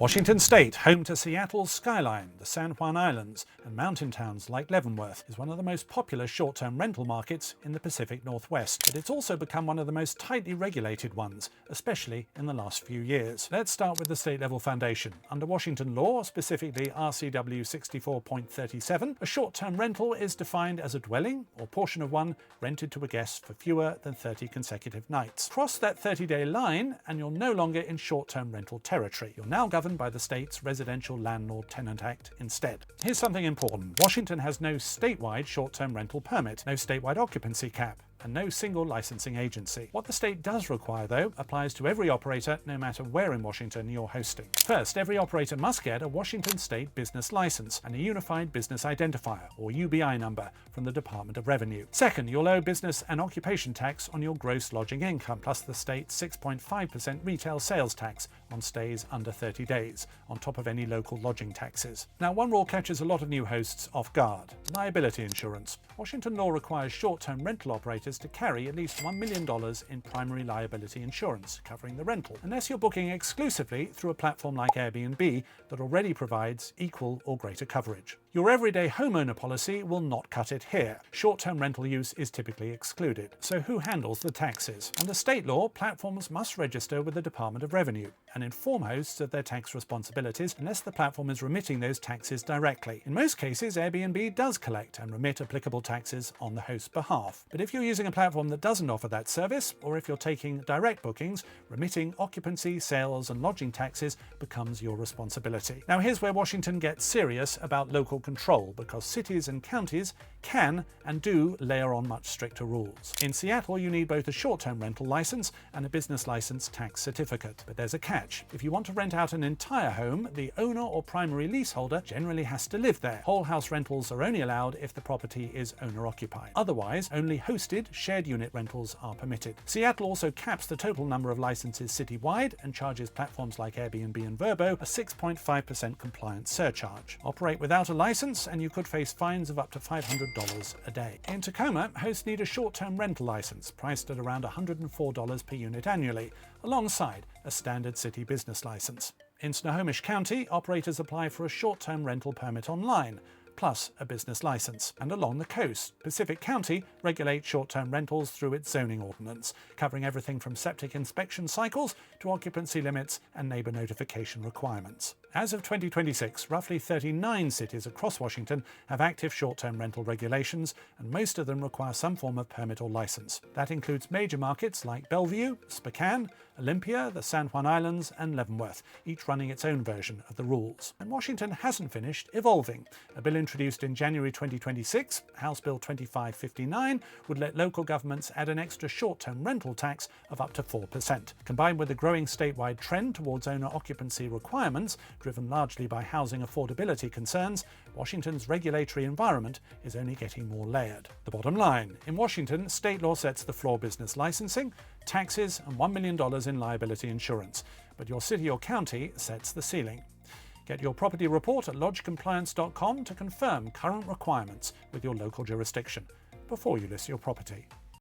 Washington State, home to Seattle's skyline, the San Juan Islands, and mountain towns like Leavenworth, is one of the most popular short-term rental markets in the Pacific Northwest, but it's also become one of the most tightly regulated ones, especially in the last few years. Let's start with the state-level foundation. Under Washington law, specifically RCW 64.37, a short-term rental is defined as a dwelling or portion of one rented to a guest for fewer than 30 consecutive nights. Cross that 30-day line and you're no longer in short-term rental territory. You're now governed by the state's Residential Landlord-Tenant Act instead. Here's something important. Washington has no statewide short-term rental permit, no statewide occupancy cap, and no single licensing agency. What the state does require, though, applies to every operator, no matter where in Washington you're hosting. First, every operator must get a Washington State business license and a Unified Business Identifier, or UBI number, from the Department of Revenue. Second, you'll owe business and occupation tax on your gross lodging income, plus the state's 6.5% retail sales tax on stays under 30 days, on top of any local lodging taxes. Now, one rule catches a lot of new hosts off guard: liability insurance. Washington law requires short-term rental operators to carry at least $1 million in primary liability insurance, covering the rental, unless you're booking exclusively through a platform like Airbnb that already provides equal or greater coverage. Your everyday homeowner policy will not cut it here. Short-term rental use is typically excluded. So who handles the taxes? Under state law, platforms must register with the Department of Revenue and inform hosts of their tax responsibilities unless the platform is remitting those taxes directly. In most cases, Airbnb does collect and remit applicable taxes on the host's behalf. But if you're using a platform that doesn't offer that service, or if you're taking direct bookings, remitting occupancy, sales, and lodging taxes becomes your responsibility. Now, here's where Washington gets serious about local control, because cities and counties can and do layer on much stricter rules. In Seattle, you need both a short-term rental license and a business license tax certificate. But there's a catch. If you want to rent out an entire home, the owner or primary leaseholder generally has to live there. Whole house rentals are only allowed if the property is owner-occupied. Otherwise, only hosted, shared unit rentals are permitted. Seattle also caps the total number of licenses citywide and charges platforms like Airbnb and Vrbo a 6.5% compliance surcharge. Operate without a license and you could face fines of up to $500 a day. In Tacoma, hosts need a short-term rental license, priced at around $104 per unit annually, alongside a standard city business license. In Snohomish County, operators apply for a short-term rental permit online, plus a business license. And along the coast, Pacific County regulates short-term rentals through its zoning ordinance, covering everything from septic inspection cycles to occupancy limits and neighbor notification requirements. As of 2026, roughly 39 cities across Washington have active short-term rental regulations, and most of them require some form of permit or license. That includes major markets like Bellevue, Spokane, Olympia, the San Juan Islands, and Leavenworth, each running its own version of the rules. And Washington hasn't finished evolving. A bill introduced in January 2026, House Bill 2559, would let local governments add an extra short-term rental tax of up to 4%. Combined with the growing statewide trend towards owner-occupancy requirements, driven largely by housing affordability concerns, Washington's regulatory environment is only getting more layered. The bottom line: in Washington, state law sets the floor business licensing, taxes, and $1 million in liability insurance, but your city or county sets the ceiling. Get your property report at lodgecompliance.com to confirm current requirements with your local jurisdiction before you list your property.